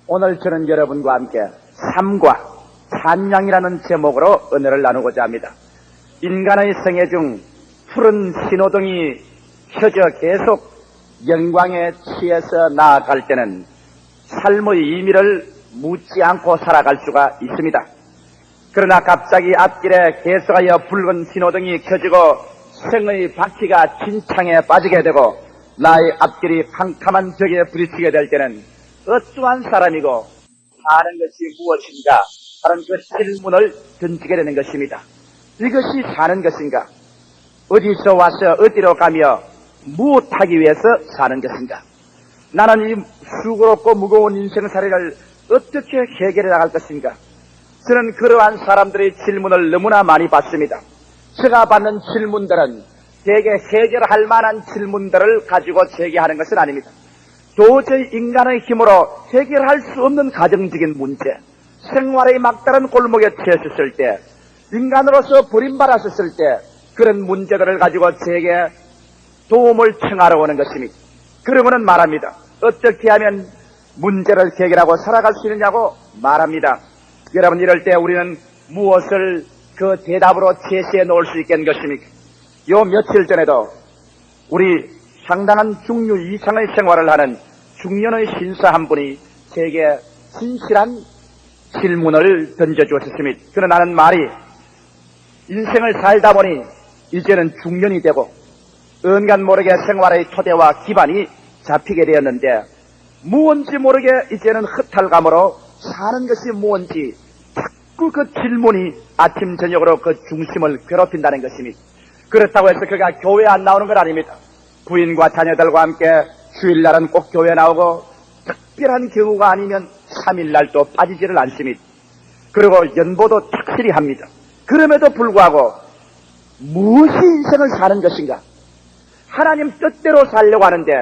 오늘 저는 여러분과 함께 삶과 찬양이라는 제목으로 은혜를 나누고자 합니다. 인간의 생애 중 푸른 신호등이 켜져 계속 영광에 취해서 나아갈 때는 삶의 의미를 묻지 않고 살아갈 수가 있습니다. 그러나 갑자기 앞길에 계속하여 붉은 신호등이 켜지고 생의 바퀴가 진창에 빠지게 되고 나의 앞길이 캄캄한 벽에 부딪히게 될 때는 어떠한 사람이고 사는 것이 무엇인가 하는 그 질문을 던지게 되는 것입니다. 이것이 사는 것인가? 어디서 와서 어디로 가며 무엇하기 위해서 사는 것인가? 나는 이 수고롭고 무거운 인생살이를 어떻게 해결해 나갈 것인가? 저는 그러한 사람들의 질문을 너무나 많이 받습니다. 제가 받는 질문들은 대개 해결할 만한 질문들을 가지고 제기하는 것은 아닙니다. 도저히 인간의 힘으로 해결할 수 없는 가정적인 문제, 생활의 막다른 골목에 처했을 때, 인간으로서 버림받았을 때 그런 문제들을 가지고 제게 도움을 청하러 오는 것입니다. 그러고는 말합니다. 어떻게 하면 문제를 해결하고 살아갈 수 있느냐고 말합니다. 여러분, 이럴 때 우리는 무엇을 그 대답으로 제시해 놓을 수 있겠는 것입니까? 요 며칠 전에도 우리 상당한 중류 이상의 생활을 하는 중년의 신사 한 분이 제게 진실한 질문을 던져주었습니다. 그러나 나는 말이 인생을 살다 보니 이제는 중년이 되고 언간 모르게 생활의 토대와 기반이 잡히게 되었는데 무언지 모르게 이제는 허탈감으로 사는 것이 무언지 자꾸 그 질문이 아침 저녁으로 그 중심을 괴롭힌다는 것입니다. 그렇다고 해서 그가 교회 안 나오는 건 아닙니다. 부인과 자녀들과 함께 주일날은 꼭 교회 나오고 특별한 경우가 아니면 3일날도 빠지지를 않습니다. 그리고 연보도 착실히 합니다. 그럼에도 불구하고 무엇이 인생을 사는 것인가? 하나님 뜻대로 살려고 하는데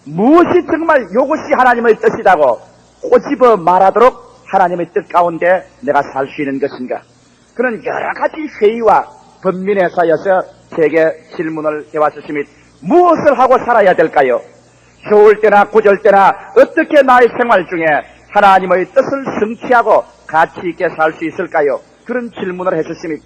무엇이 정말 이것이 하나님의 뜻이라고 꼬집어 말하도록 하나님의 뜻 가운데 내가 살 수 있는 것인가? 그런 여러 가지 회의와 번민에 쌓여서 제게 질문을 해왔습니다. 무엇을 하고 살아야 될까요? 좋을 때나 고절 때나 어떻게 나의 생활 중에 하나님의 뜻을 성취하고 가치 있게 살 수 있을까요? 그런 질문을 했었습니다.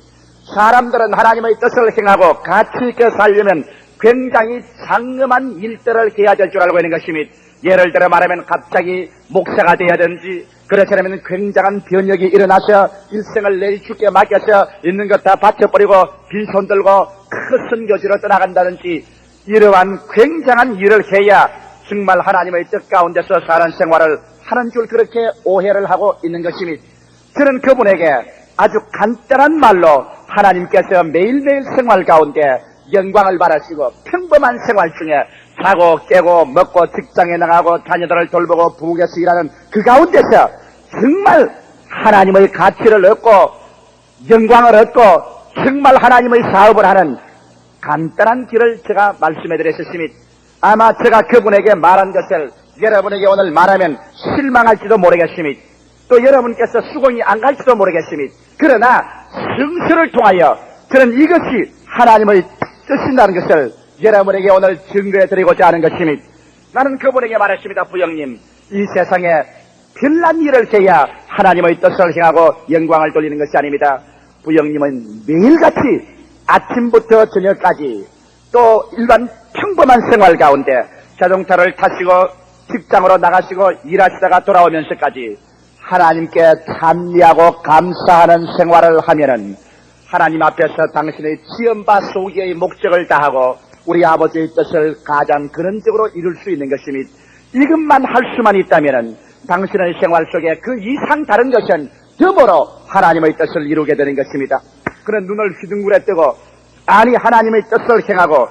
사람들은 하나님의 뜻을 행하고 가치 있게 살려면 굉장히 장엄한 일들을 해야 될 줄 알고 있는 것입니다. 예를 들어 말하면 갑자기 목사가 되어야되는지, 그렇지 않으면 굉장한 변혁이 일어나서 일생을 내 주께 맡겨서 있는 것 다 바쳐버리고 빈손 들고 큰 선교지로 떠나간다든지 이러한 굉장한 일을 해야 정말 하나님의 뜻 가운데서 사는 생활을 하는 줄 그렇게 오해를 하고 있는 것입니다. 저는 그분에게 아주 간단한 말로 하나님께서 매일매일 생활 가운데 영광을 바라시고 평범한 생활 중에 자고 깨고 먹고 직장에 나가고 자녀들을 돌보고 부엌에서 일하는 그 가운데서 정말 하나님의 가치를 얻고 영광을 얻고 정말 하나님의 사업을 하는 간단한 길을 제가 말씀해 드렸습니다. 아마 제가 그분에게 말한 것을 여러분에게 오늘 말하면 실망할지도 모르겠습니다. 또 여러분께서 수긍이 안 갈지도 모르겠습니다. 그러나 성서를 통하여 저는 이것이 하나님의 뜻인다는 것을 여러분에게 오늘 증거해 드리고자 하는 것입니다. 나는 그분에게 말했습니다. 부형님, 이 세상에 별난 일을 해야 하나님의 뜻을 행하고 영광을 돌리는 것이 아닙니다. 부형님은 매일같이 아침부터 저녁까지 또 일반 평범한 생활 가운데 자동차를 타시고 직장으로 나가시고 일하시다가 돌아오면서까지 하나님께 찬미하고 감사하는 생활을 하면은 하나님 앞에서 당신의 지연바 소기의 목적을 다하고 우리 아버지의 뜻을 가장 근원적으로 이룰 수 있는 것입니다. 이것만 할 수만 있다면은 당신의 생활 속에 그 이상 다른 것은 덤으로 하나님의 뜻을 이루게 되는 것입니다. 그런 눈을 휘둥그레 뜨고 아니 하나님의 뜻을 행하고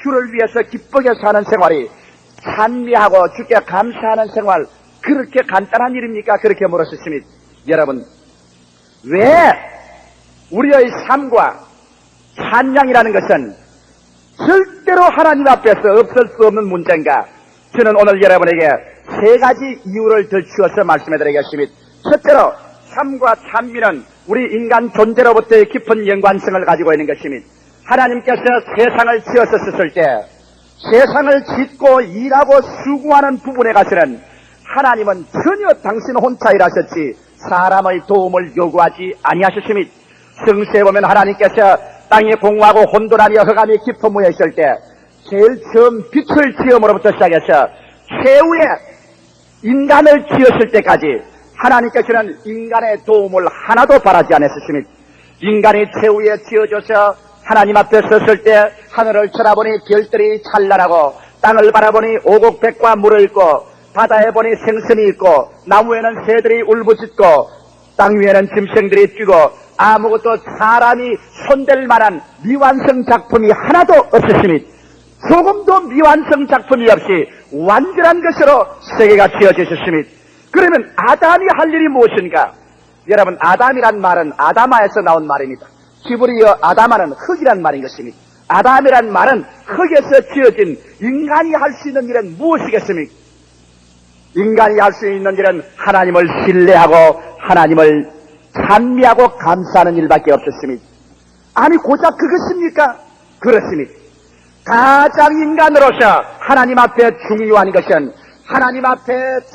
주를 위해서 기쁘게 사는 생활이 찬미하고 주께 감사하는 생활 그렇게 간단한 일입니까? 그렇게 물었습니다. 여러분, 왜 우리의 삶과 찬양이라는 것은 절대로 하나님 앞에서 없을 수 없는 문제인가? 저는 오늘 여러분에게 세 가지 이유를 들추어서 말씀해드리겠습니다. 첫째로 삶과 찬미는 우리 인간 존재로부터의 깊은 연관성을 가지고 있는 것입니다. 하나님께서 세상을 지었었을 때 세상을 짓고 일하고 수고하는 부분에 가서는 하나님은 전혀 당신 혼자 일하셨지 사람의 도움을 요구하지 아니하셨습니다. 성서에 보면 하나님께서 땅이 공허하고 혼돈하며 흑암이 깊어무에 있을 때 제일 처음 빛을 지음으로부터 시작해서 최후에 인간을 지었을 때까지 하나님께서는 인간의 도움을 하나도 바라지 않았습니다. 인간이 최후에 지어져서 하나님 앞에 섰을 때 하늘을 쳐다보니 별들이 찬란하고 땅을 바라보니 오곡백과 물을 있고 바다에 보니 생선이 있고 나무에는 새들이 울부짖고 땅 위에는 짐승들이 뛰고 아무것도 사람이 손댈 만한 미완성 작품이 하나도 없었습니다. 조금도 미완성 작품이 없이 완전한 것으로 세계가 지어지셨습니다. 그러면 아담이 할 일이 무엇인가? 여러분, 아담이란 말은 아다마에서 나온 말입니다. 히브리어 아다마는 흙이란 말인 것입니다. 아담이란 말은 흙에서 지어진 인간이 할 수 있는 일은 무엇이겠습니까? 인간이 할 수 있는 일은 하나님을 신뢰하고 하나님을 찬미하고 감사하는 일밖에 없었습니다. 아니 고작 그것입니까? 그렇습니다. 가장 인간으로서 하나님 앞에 중요한 것은 하나님 앞에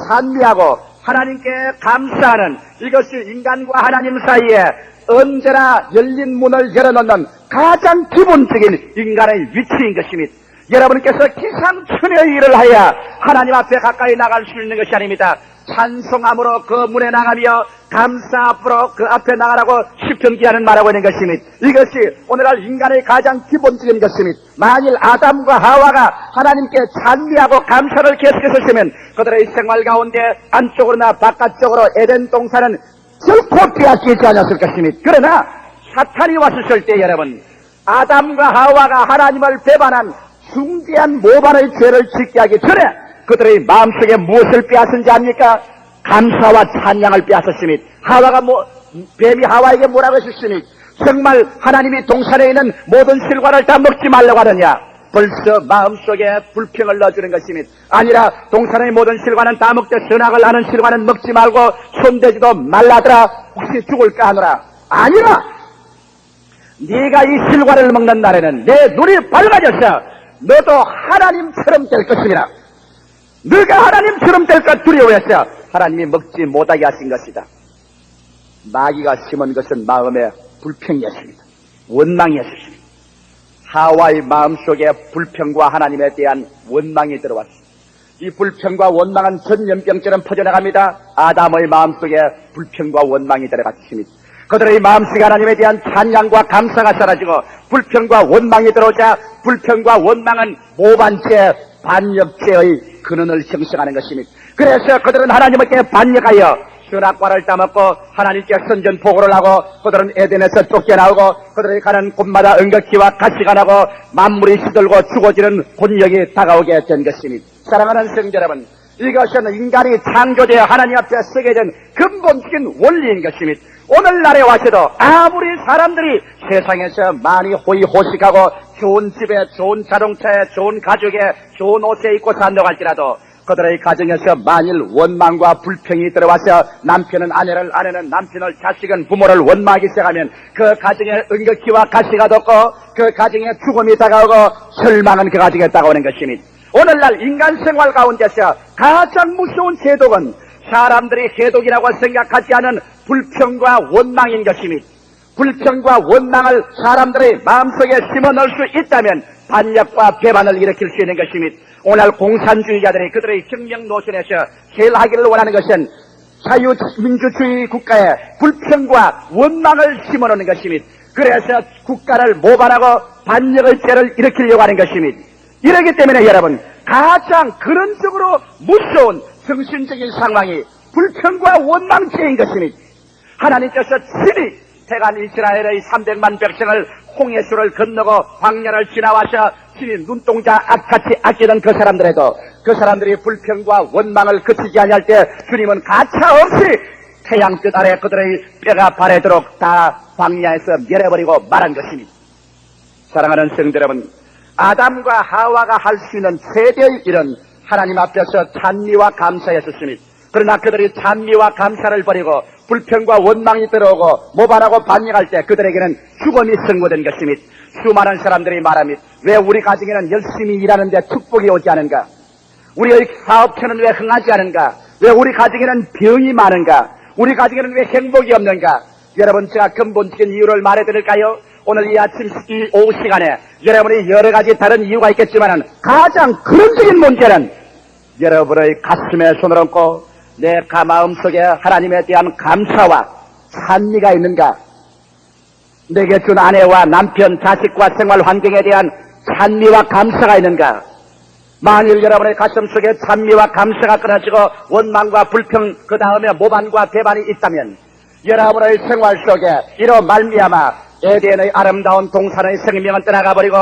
찬미하고 하나님께 감사하는 이것이 인간과 하나님 사이에 언제나 열린 문을 열어놓는 가장 기본적인 인간의 위치인 것입니다. 여러분께서 기상천외의 일을 하여 하나님 앞에 가까이 나갈 수 있는 것이 아닙니다. 찬송함으로 그 문에 나가며 감사 앞으로 그 앞에 나가라고 시편기하는 말하고 있는 것입니다. 이것이 오늘날 인간의 가장 기본적인 것입니다. 만일 아담과 하와가 하나님께 찬미하고 감사를 계속해서 했으면 그들의 생활 가운데 안쪽으로나 바깥쪽으로 에덴 동산은 결코 빼앗기지 않았을 것입니다. 그러나 사탄이 왔을 때 여러분, 아담과 하와가 하나님을 배반한 중대한 모반의 죄를 짓게 하기 전에 그들의 마음속에 무엇을 빼앗은지 압니까? 감사와 찬양을 빼앗았습니다. 뱀이 하와에게 뭐라고 했습니까? 정말 하나님이 동산에 있는 모든 실과를 다 먹지 말라고 하느냐? 벌써 마음속에 불평을 넣어주는 것입니다. 아니라 동산의 모든 실과는 다 먹되 선악을 하는 실과는 먹지 말고 손대지도 말라더라. 혹시 죽을까 하노라. 아니라 네가 이 실과를 먹는 날에는 내 눈이 밝아져서 너도 하나님처럼 될 것이라. 너가 하나님처럼 될까 두려워해서 하나님이 먹지 못하게 하신 것이다. 마귀가 심은 것은 마음의 불평이었습니다. 원망이었습니다. 하와의 마음속에 불평과 하나님에 대한 원망이 들어왔습니다. 이 불평과 원망은 전염병처럼 퍼져나갑니다. 아담의 마음속에 불평과 원망이 들어갔습니다. 그들의 마음속에 하나님에 대한 찬양과 감사가 사라지고 불평과 원망이 들어오자 불평과 원망은 모반죄, 반역죄의 근원을 형성하는 것입니다. 그래서 그들은 하나님께 반역하여 선악과를 따먹고 하나님께 선전포고를 하고 그들은 에덴에서 쫓겨나오고 그들이 가는 곳마다 은극기와 가시가 나고 만물이 시들고 죽어지는 곤역이 다가오게 된 것입니다. 사랑하는 성도 여러분, 이것은 인간이 창조되어 하나님 앞에 서게 된 근본적인 원리인 것입니다. 오늘날에 와서도 아무리 사람들이 세상에서 많이 호의호식하고 좋은 집에, 좋은 자동차에, 좋은 가족에, 좋은 옷에 입고 산다고 할지라도 그들의 가정에서 만일 원망과 불평이 들어와서 남편은 아내를, 아내는 남편을, 자식은 부모를 원망하기 시작하면 그 가정에 은극기와 가시가 돋고 그 가정에 죽음이 다가오고 절망은 그 가정에 다가오는 것입니다. 오늘날 인간 생활 가운데서 가장 무서운 해독은 사람들이 해독이라고 생각하지 않은 불평과 원망인 것입니다. 불평과 원망을 사람들의 마음속에 심어넣을 수 있다면 반역과 배반을 일으킬 수 있는 것입니다. 오늘 공산주의자들이 그들의 혁명 노선에서 제일 하기를 원하는 것은 자유민주주의 국가에 불평과 원망을 심어넣는 것입니다. 그래서 국가를 모반하고 반역의 죄를 일으키려고 하는 것입니다. 이러기 때문에 여러분, 가장 근원적으로 무서운 정신적인 상황이 불평과 원망죄인 것입니다. 하나님께서 친히 태간 이스라엘의 300만 백성을 홍해수를 건너고 광야를 지나와서 친히 눈동자 악같이 아끼던 그 사람들에도 그 사람들이 불평과 원망을 그치지 아니할 때 주님은 가차없이 태양 끝 아래 그들의 뼈가 바래도록 다 광야에서 멸해버리고 말한 것입니다. 사랑하는 성도 여러분, 아담과 하와가 할 수 있는 최대의 일은 하나님 앞에서 찬미와 감사였었습니다. 그러나 그들이 찬미와 감사를 버리고 불평과 원망이 들어오고 모반하고 반역할 때 그들에게는 죽음이 선고된 것입니다. 수많은 사람들이 말합니다. 왜 우리 가정에는 열심히 일하는데 축복이 오지 않은가? 우리의 사업체는 왜 흥하지 않은가? 왜 우리 가정에는 병이 많은가? 우리 가정에는 왜 행복이 없는가? 여러분, 제가 근본적인 이유를 말해드릴까요? 오늘 이 아침 이 오후 시간에 여러분이 여러 가지 다른 이유가 있겠지만 가장 근원적인 문제는 여러분의 가슴에 손을 얹고 내 마음속에 하나님에 대한 감사와 찬미가 있는가? 내게 준 아내와 남편, 자식과 생활 환경에 대한 찬미와 감사가 있는가? 만일 여러분의 가슴 속에 찬미와 감사가 끊어지고 원망과 불평, 그 다음에 모반과 배반이 있다면 여러분의 생활 속에 이로 말미암아 에덴의 아름다운 동산의 생명은 떠나가 버리고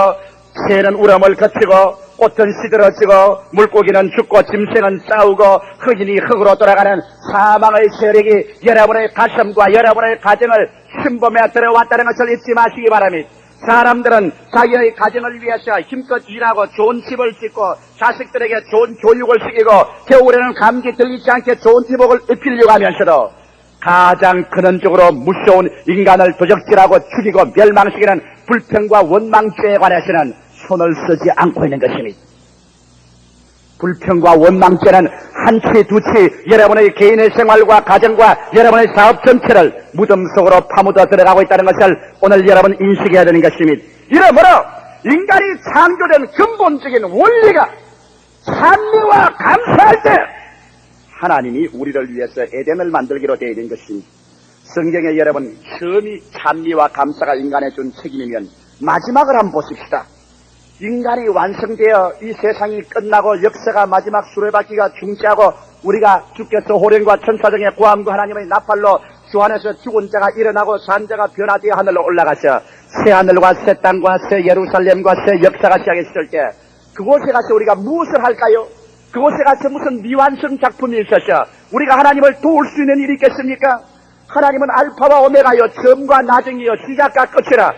새는 울음을 거치고 꽃은 시들어지고 물고기는 죽고 짐승은 싸우고 흑인이 흙으로 돌아가는 사망의 세력이 여러분의 가슴과 여러분의 가정을 침범해 들어왔다는 것을 잊지 마시기 바랍니다. 사람들은 자기의 가정을 위해서 힘껏 일하고 좋은 집을 짓고 자식들에게 좋은 교육을 시키고 겨울에는 감기 들리지 않게 좋은 기복을 입히려고 하면서도 가장 근원적으로 무서운 인간을 도적질하고 죽이고 멸망시키는 불평과 원망죄에 관해서는 손을 쓰지 않고 있는 것입니다. 불평과 원망죄는 한치 두치 여러분의 개인의 생활과 가정과 여러분의 사업 전체를 무덤 속으로 파묻어 들어가고 있다는 것을 오늘 여러분 인식해야 되는 것입니다. 이러므로 인간이 창조된 근본적인 원리가 찬미와 감사할 때 하나님이 우리를 위해서 에덴을 만들기로 되어 있는 것입니다. 성경에 여러분 처음이 찬미와 감사가 인간에 준 책임이면 마지막을 한번 보십시다. 인간이 완성되어 이 세상이 끝나고 역사가 마지막 수레바퀴가 중지하고 우리가 주께서 호련과 천사등의 고함과 하나님의 나팔로 주 안에서 죽은 자가 일어나고 산 자가 변화되어 하늘로 올라가서 새 하늘과 새 땅과 새 예루살렘과 새 역사가 시작했을 때 그곳에 가서 우리가 무엇을 할까요? 그곳에 가서 무슨 미완성 작품이 있어서 우리가 하나님을 도울 수 있는 일이 있겠습니까? 하나님은 알파와 오메가요 처음과 나중이요 시작과 끝이라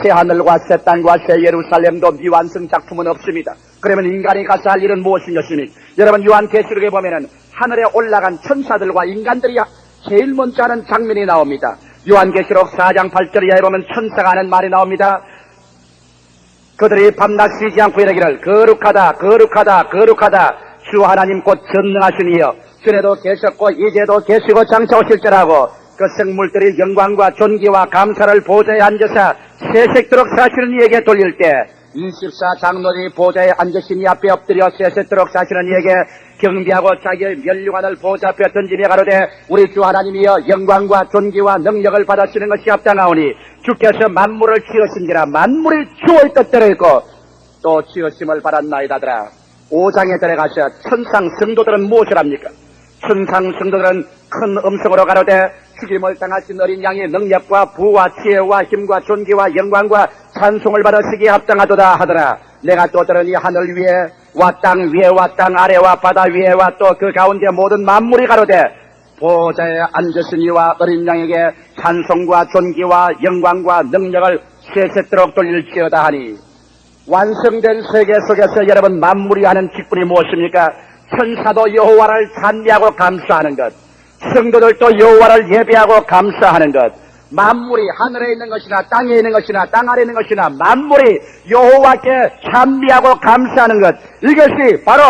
새 하늘과 새 땅과 새 예루살렘도 미완성 작품은 없습니다. 그러면 인간이 가서 할 일은 무엇인 것입니까? 여러분 요한계시록에 보면은 하늘에 올라간 천사들과 인간들이 제일 먼저 하는 장면이 나옵니다. 요한계시록 4장 8절 이하에 보면 천사가 하는 말이 나옵니다. 그들이 밤낮 쉬지 않고 이르기를 거룩하다 거룩하다 거룩하다 주 하나님 곧 전능하신 이여 전에도 계셨고 이제도 계시고 장차오실지라고 그 생물들이 영광과 존귀와 감사를 보좌에 앉아서 세색도록 사시는 이에게 돌릴 때 24장로들이 보좌에 앉으신 이 앞에 엎드려 세색도록 사시는 이에게 경비하고 자기의 멸류관을 보좌 앞에 던지며 가로되 우리 주 하나님이여 영광과 존귀와 능력을 받아시는 것이 합당하오니 주께서 만물을 지으신지라 만물이 주의 뜻대로 있고 또 지으심을 받았나이다더라. 5장에 들어가서 천상 성도들은 무엇을 합니까? 천상 성도들은 큰 음성으로 가로되 죽임을 당하신 어린 양의 능력과 부와 지혜와 힘과 존귀와 영광과 찬송을 받으시기에 합당하도다 하더라. 내가 또 들으니 하늘 위에와 땅 위에와 땅 아래와 바다 위에와 또 그 가운데 모든 만물이 가로되 보좌에 앉으신 이와 어린 양에게 찬송과 존귀와 영광과 능력을 세세토록 돌릴지어다 하니 완성된 세계 속에서 여러분 만물이 하는 직분이 무엇입니까? 천사도 여호와를 찬미하고 감사하는 것, 성도들도 여호와를 예배하고 감사하는 것, 만물이 하늘에 있는 것이나 땅에 있는 것이나 땅 아래에 있는 것이나 만물이 여호와께 찬미하고 감사하는 것, 이것이 바로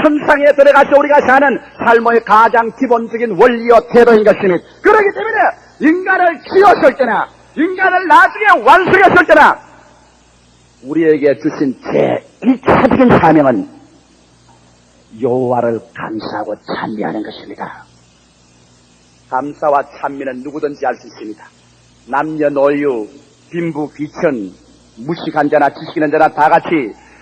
천상에 들어가서 우리가 사는 삶의 가장 기본적인 원리요 태도인 것입니다. 그렇기 때문에 인간을 지었을 때나 인간을 나중에 완성했을 때나 우리에게 주신 제1차적인 사명은 여호와를 감사하고 찬미하는 것입니다. 감사와 찬미는 누구든지 할 수 있습니다. 남녀노유, 빈부, 귀천, 무식한 자나 지식 있는 자나 다 같이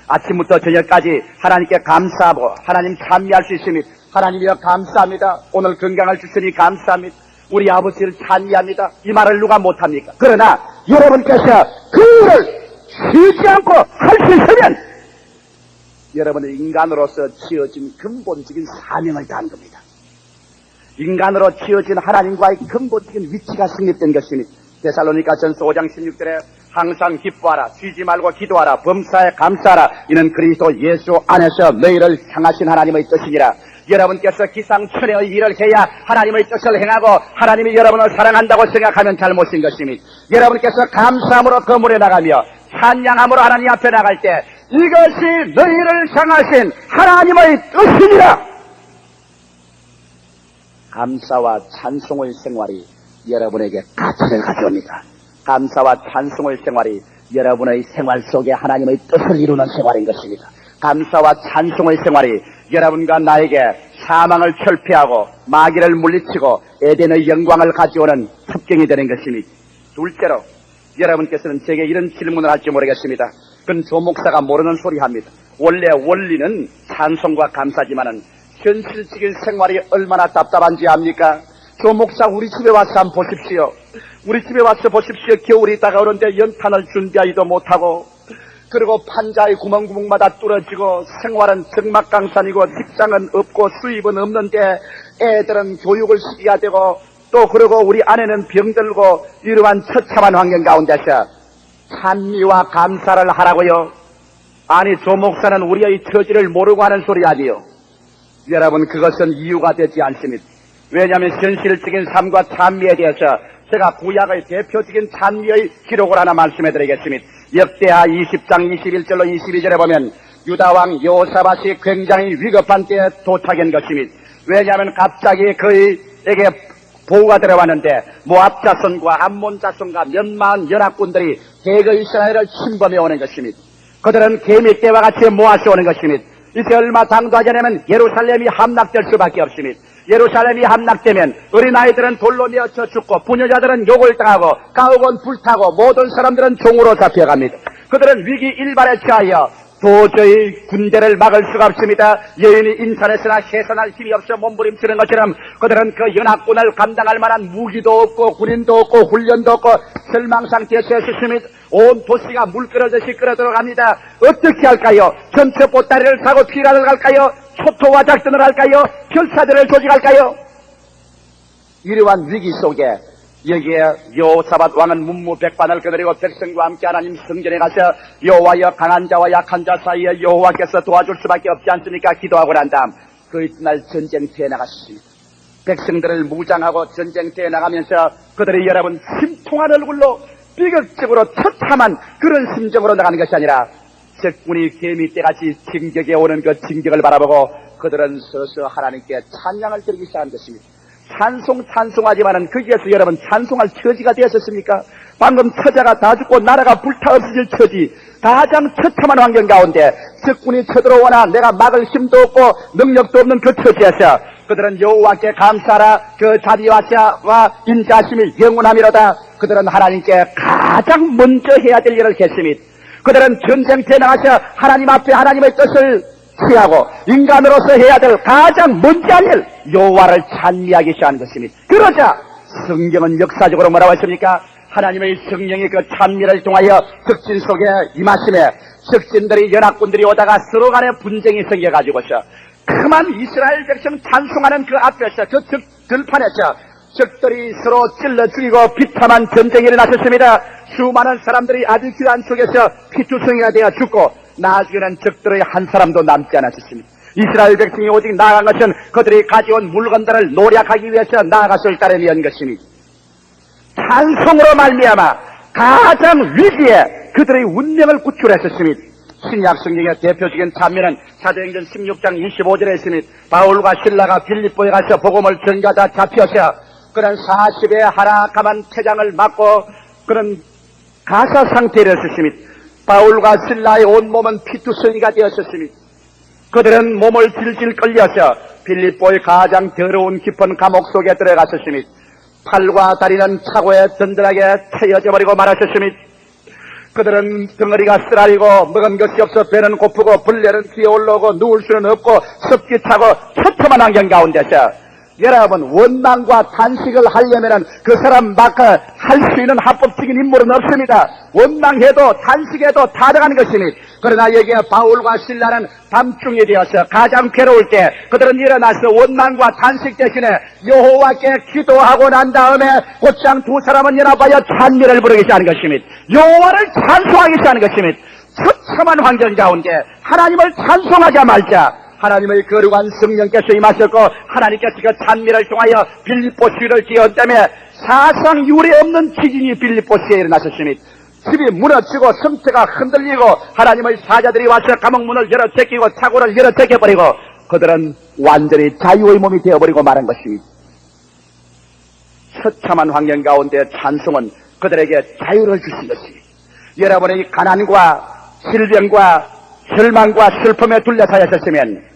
아침부터 저녁까지 하나님께 감사하고 하나님 찬미할 수 있습니다. 하나님이여 감사합니다. 오늘 건강을 주시니 감사합니다. 우리 아버지를 찬미합니다. 이 말을 누가 못합니까? 그러나 여러분께서 그 일을 쉬지 않고 할 수 있으면 여러분은 인간으로서 지어진 근본적인 사명을 다한 겁니다. 인간으로 지어진 하나님과의 근본적인 위치가 성립된 것입니다. 데살로니가전서 5장 16절에 항상 기뻐하라, 쉬지 말고 기도하라, 범사에 감사하라. 이는 그리스도 예수 안에서 너희를 향하신 하나님의 뜻이니라. 여러분께서 기상천외의 일을 해야 하나님의 뜻을 행하고 하나님이 여러분을 사랑한다고 생각하면 잘못인 것입니다. 여러분께서 감사함으로 거물에 나가며 찬양함으로 하나님 앞에 나갈 때 이것이 너희를 향하신 하나님의 뜻이니라. 감사와 찬송의 생활이 여러분에게 가치를 가져옵니다. 감사와 찬송의 생활이 여러분의 생활 속에 하나님의 뜻을 이루는 생활인 것입니다. 감사와 찬송의 생활이 여러분과 나에게 사망을 철폐하고 마귀를 물리치고 에덴의 영광을 가져오는 습경이 되는 것입니다. 둘째로 여러분께서는 제게 이런 질문을 할지 모르겠습니다. 그건 조 목사가 모르는 소리 합니다. 원래 원리는 찬송과 감사지만은 현실적인 생활이 얼마나 답답한지 압니까? 조 목사 우리 집에 와서 한번 보십시오. 우리 집에 와서 보십시오. 겨울이 다가오는데 연탄을 준비하지도 못하고 그리고 판자의 구멍구멍마다 뚫어지고 생활은 적막강산이고 직장은 없고 수입은 없는데 애들은 교육을 시켜야 되고 또 그리고 우리 아내는 병들고 이러한 처참한 환경 가운데서 찬미와 감사를 하라고요? 아니 조 목사는 우리의 처지를 모르고 하는 소리 아니요. 여러분 그것은 이유가 되지 않습니다. 왜냐하면 현실적인 삶과 찬미에 대해서 제가 구약의 대표적인 찬미의 기록을 하나 말씀해드리겠습니다. 역대하 20장 21절로 22절에 보면 유다왕 여호사밧이 굉장히 위급한 때에 도착한 것입니다. 왜냐하면 갑자기 그에게 보호가 들어왔는데 모압 자손과 암몬 자손과 몇만 연합군들이 대거 이스라엘을 침범해 오는 것입니다. 그들은 개미떼와 같이 모아서 오는 것입니다. 이제 얼마 당도하지 않으면 예루살렘이 함락될 수밖에 없습니다. 예루살렘이 함락되면 어린아이들은 돌로 내어쳐 죽고 부녀자들은 욕을 당하고 가옥은 불타고 모든 사람들은 종으로 잡혀갑니다. 그들은 위기 일발에 처하여 도저히 군대를 막을 수가 없습니다. 여인이 인터넷이나 해산할 힘이 없어 몸부림치는 것처럼 그들은 그 연합군을 감당할 만한 무기도 없고 군인도 없고 훈련도 없고 절망상태에 처했습니다. 온 도시가 물 끓어듯이 끓어 들어갑니다. 어떻게 할까요? 전체 보따리를 사고 피라를 갈까요? 초토화 작전을 할까요? 결사들을 조직할까요? 이러한 위기 속에 여기에 여호사밧 왕은 문무백관을 거느리고 백성과 함께 하나님 성전에 가서 여호와여 강한 자와 약한 자 사이에 여호와께서 도와줄 수밖에 없지 않습니까? 기도하고 난 다음 그 이튿날 전쟁터에 나갔습니다. 백성들을 무장하고 전쟁터에 나가면서 그들이 여러분 심통한 얼굴로 비극적으로 처참한 그런 심정으로 나가는 것이 아니라 적군이 개미떼같이 진격에 오는 그 진격을 바라보고 그들은 서서 하나님께 찬양을 드리기 시작한 것입니다. 찬송하지만은 거기에서 여러분 찬송할 처지가 되었습니까? 방금 처자가 다 죽고 나라가 불타 없어질 처지, 가장 처참한 환경 가운데 적군이 쳐들어오나 내가 막을 힘도 없고 능력도 없는 그 처지에서 그들은 여호와께 감사하라. 그 자비와 인자하심이 영원함이로다. 그들은 하나님께 가장 먼저 해야 될 일을 했습니다. 그들은 전쟁터에 나가서 하나님 앞에 하나님의 뜻을 취하고 인간으로서 해야 될 가장 먼저 한 일, 여호와를 찬미하기 시작한 것입니다. 그러자 성경은 역사적으로 뭐라고 했습니까? 하나님의 성령이 그 찬미를 통하여 적진 속에 임하심에 적진들이 연합군들이 오다가 서로 간에 분쟁이 생겨가지고서 그만 이스라엘 백성 찬송하는 그 앞에서 그 들판에서 적들이 서로 찔러 죽이고 비참한 전쟁이 일어났었습니다. 수많은 사람들이 아주 귀한 속에서 피투성이가 되어 죽고 나중에는 적들의 한 사람도 남지 않았습니다. 이스라엘 백성이 오직 나아간 것은 그들이 가져온 물건들을 노력하기 위해서 나아갔을 따름이었던 것입니다. 찬송으로 말미암아 가장 위기에 그들의 운명을 구출했었습니다. 신약 성경의 대표적인 찬미는 사도행전 16장 25절에 있습니다. 바울과 실라가 빌립보에 가서 복음을 전가다 잡혀서 그런 40의 하락함한 태장을 맞고 그런 가사 상태에 있었습니다. 바울과 실라의 온몸은 피투성이가 되었었습니다. 그들은 몸을 질질 끌려서 빌립보의 가장 더러운 깊은 감옥 속에 들어갔었습니다. 팔과 다리는 차고에 든든하게 채여져 버리고 말았었습니다. 그들은 덩어리가 쓰라리고 먹은 것이 없어 배는 고프고 벌레는 뒤에 올라오고 누울 수는 없고 습기 차고 처참한 환경 가운데서 여러분 원망과 탄식을 하려면은 그 사람 할 수 있는 합법적인 인물은 없습니다. 원망해도 탄식해도 다 들어가는 것입니다. 그러나 여기에 바울과 실라는 밤중이 되어서 가장 괴로울 때 그들은 일어나서 원망과 탄식 대신에 여호와께 기도하고 난 다음에 곧장 두 사람은 연합하여 찬미를 부르기 시작하는 것입니다. 여호와를 찬송하기 시작하는 것입니다. 처참한 환경 가운데 하나님을 찬송하자마자 하나님의 거룩한 성령께서 임하셨고 하나님께서 그 찬미를 통하여 빌립보 시위를 지었다며 사상 유례 없는 지진이 빌립보 시위에 일어났었습니다. 집이 무너지고 성체가 흔들리고 하나님의 사자들이 와서 감옥문을 열어 제끼고 차고를 열어 제껴버리고 그들은 완전히 자유의 몸이 되어버리고 마는 것입니다. 처참한 환경 가운데 찬송은 그들에게 자유를 주신 것입니다. 여러분의 가난과 질병과 절망과 슬픔에 둘러싸였었으면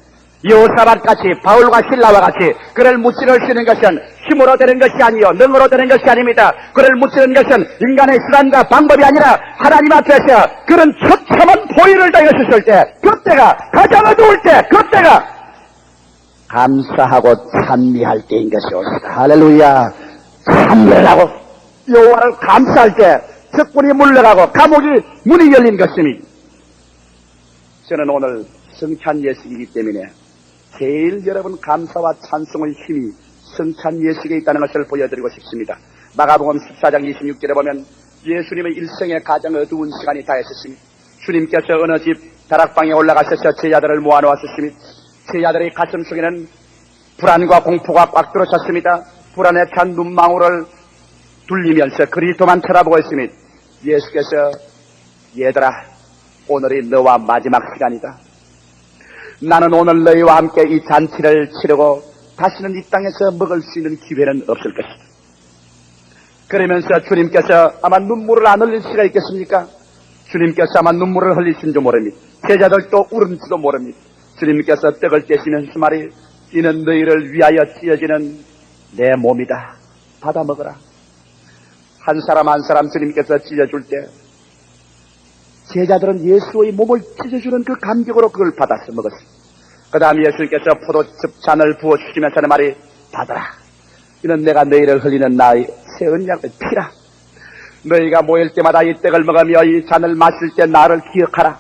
여호사밧같이 바울과 실라와 같이 그를 무찌를 수 있는 것은 힘으로 되는 것이 아니요 능으로 되는 것이 아닙니다. 그를 무찌는 것은 인간의 수단과 방법이 아니라 하나님 앞에서 그런 처참한 포위를 당했을 때 그때가 가장 어두울 때 그때가 감사하고 찬미할 때인 것이옵니다. 할렐루야. 찬미를 하고 여호와를 감사할 때 적군이 물러가고 감옥이 문이 열린 것입니다. 저는 오늘 성찬 예식이기 때문에 제일 여러분 감사와 찬송의 힘이 성찬 예식에 있다는 것을 보여드리고 싶습니다. 마가복음 14장 26절에 보면 예수님의 일생의 가장 어두운 시간이 다했었습니다. 주님께서 어느 집 다락방에 올라가셔서 제자들을 모아놓았었습니다. 제자들의 가슴 속에는 불안과 공포가 꽉 들어찼습니다. 불안에 찬 눈망울을 둘리면서 그리스도만 쳐다보고 있습니다. 예수께서 얘들아 오늘이 너와 마지막 시간이다. 나는 오늘 너희와 함께 이 잔치를 치르고 다시는 이 땅에서 먹을 수 있는 기회는 없을 것이다. 그러면서 주님께서 아마 눈물을 안 흘릴 수가 있겠습니까? 주님께서 아마 눈물을 흘리신지 모릅니다. 제자들도 울은지도 모릅니다. 주님께서 떡을 떼시면서 말이 이는 너희를 위하여 찢어지는 내 몸이다. 받아 먹어라. 한 사람 한 사람 주님께서 찢어줄 때 제자들은 예수의 몸을 찢어주는 그 감격으로 그걸 받아서 먹었습니다. 그 다음 예수님께서 포도즙 잔을 부어주시면서 말이 받아라. 이는 내가 너희를 흘리는 나의 새 언약의 피라. 너희가 모일 때마다 이 떡을 먹으며 이 잔을 마실 때 나를 기억하라.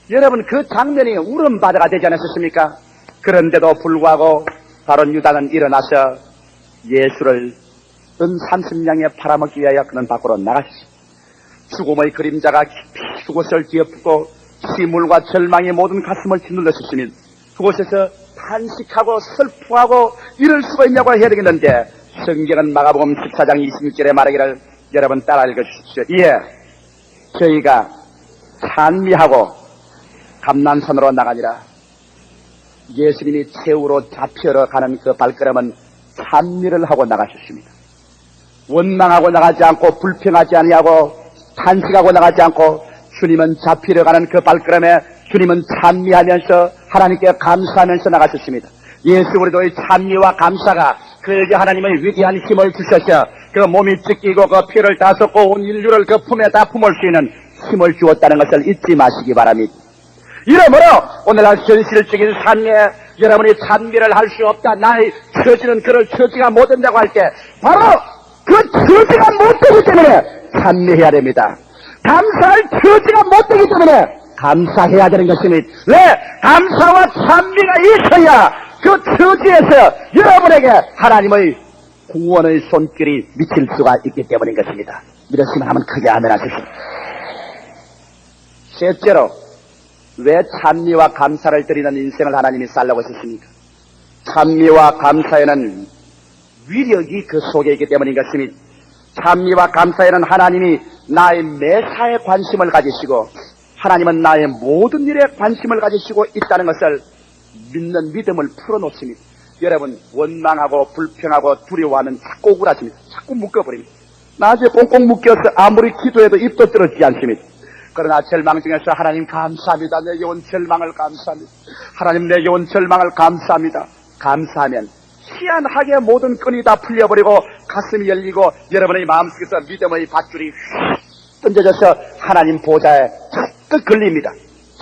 여러분 그 장면이 울음바다가 되지 않았습니까? 그런데도 불구하고 바로 유다는 일어나서 예수를 은 30냥에 팔아먹기 위하여 그는 밖으로 나갔습니다. 죽음의 그림자가 깊이 그곳을 뒤엎고 시물과 절망이 모든 가슴을 짓눌렀으니 그곳에서 탄식하고 슬퍼하고 이럴 수가 있냐고 해야 되겠는데 성경은 마가복음 14장 26절에 말하기를 여러분 따라 읽어주십시오. 예, 저희가 찬미하고 감난산으로 나가니라. 예수님이 최후로 잡혀러 가는 그 발걸음은 찬미를 하고 나가셨습니다. 원망하고 나가지 않고 불평하지 아니하고 탄식하고 나가지 않고 주님은 잡히러 가는 그 발걸음에 주님은 찬미하면서 하나님께 감사하면서 나가셨습니다. 예수 그리스도의 찬미와 감사가 그에게 하나님의 위대한 힘을 주셔서 그 몸이 찢기고 그 피를 다 쏟고 온 인류를 그 품에 다 품을 수 있는 힘을 주었다는 것을 잊지 마시기 바랍니다. 이러므로 오늘날 현실적인 삶에 여러분이 찬미를 할 수 없다. 나의 처지는 그를 처지가 못된다고 할 때 바로 그 처지가 못되기 때문에 찬미해야 됩니다. 감사할 처지가 못되기 때문에 감사해야 되는 것입니다. 네, 감사와 찬미가 있어야 그 처지에서 여러분에게 하나님의 구원의 손길이 미칠 수가 있기 때문인 것입니다. 믿으시면 한번 크게 아멘 하십시오. 셋째로 왜 찬미와 감사를 드리는 인생을 하나님이 살라고 하셨습니까? 찬미와 감사에는 위력이 그 속에 있기 때문인 것입니다. 찬미와 감사에는 하나님이 나의 매사에 관심을 가지시고 하나님은 나의 모든 일에 관심을 가지시고 있다는 것을 믿는 믿음을 풀어놓습니다. 여러분 원망하고 불평하고 두려워하면 자꾸 억울하십니다. 자꾸 묶어버립니다. 나중에 꽁꽁 묶여서 아무리 기도해도 입도 떨어지지 않습니다. 그러나 절망 중에서 하나님 감사합니다. 내게 온 절망을 감사합니다. 하나님 내게 온 절망을 감사합니다. 감사하면 희한하게 모든 끈이 다 풀려버리고 가슴이 열리고 여러분의 마음속에서 믿음의 밧줄이 휙 던져져서 하나님 보좌에 쫙 걸립니다.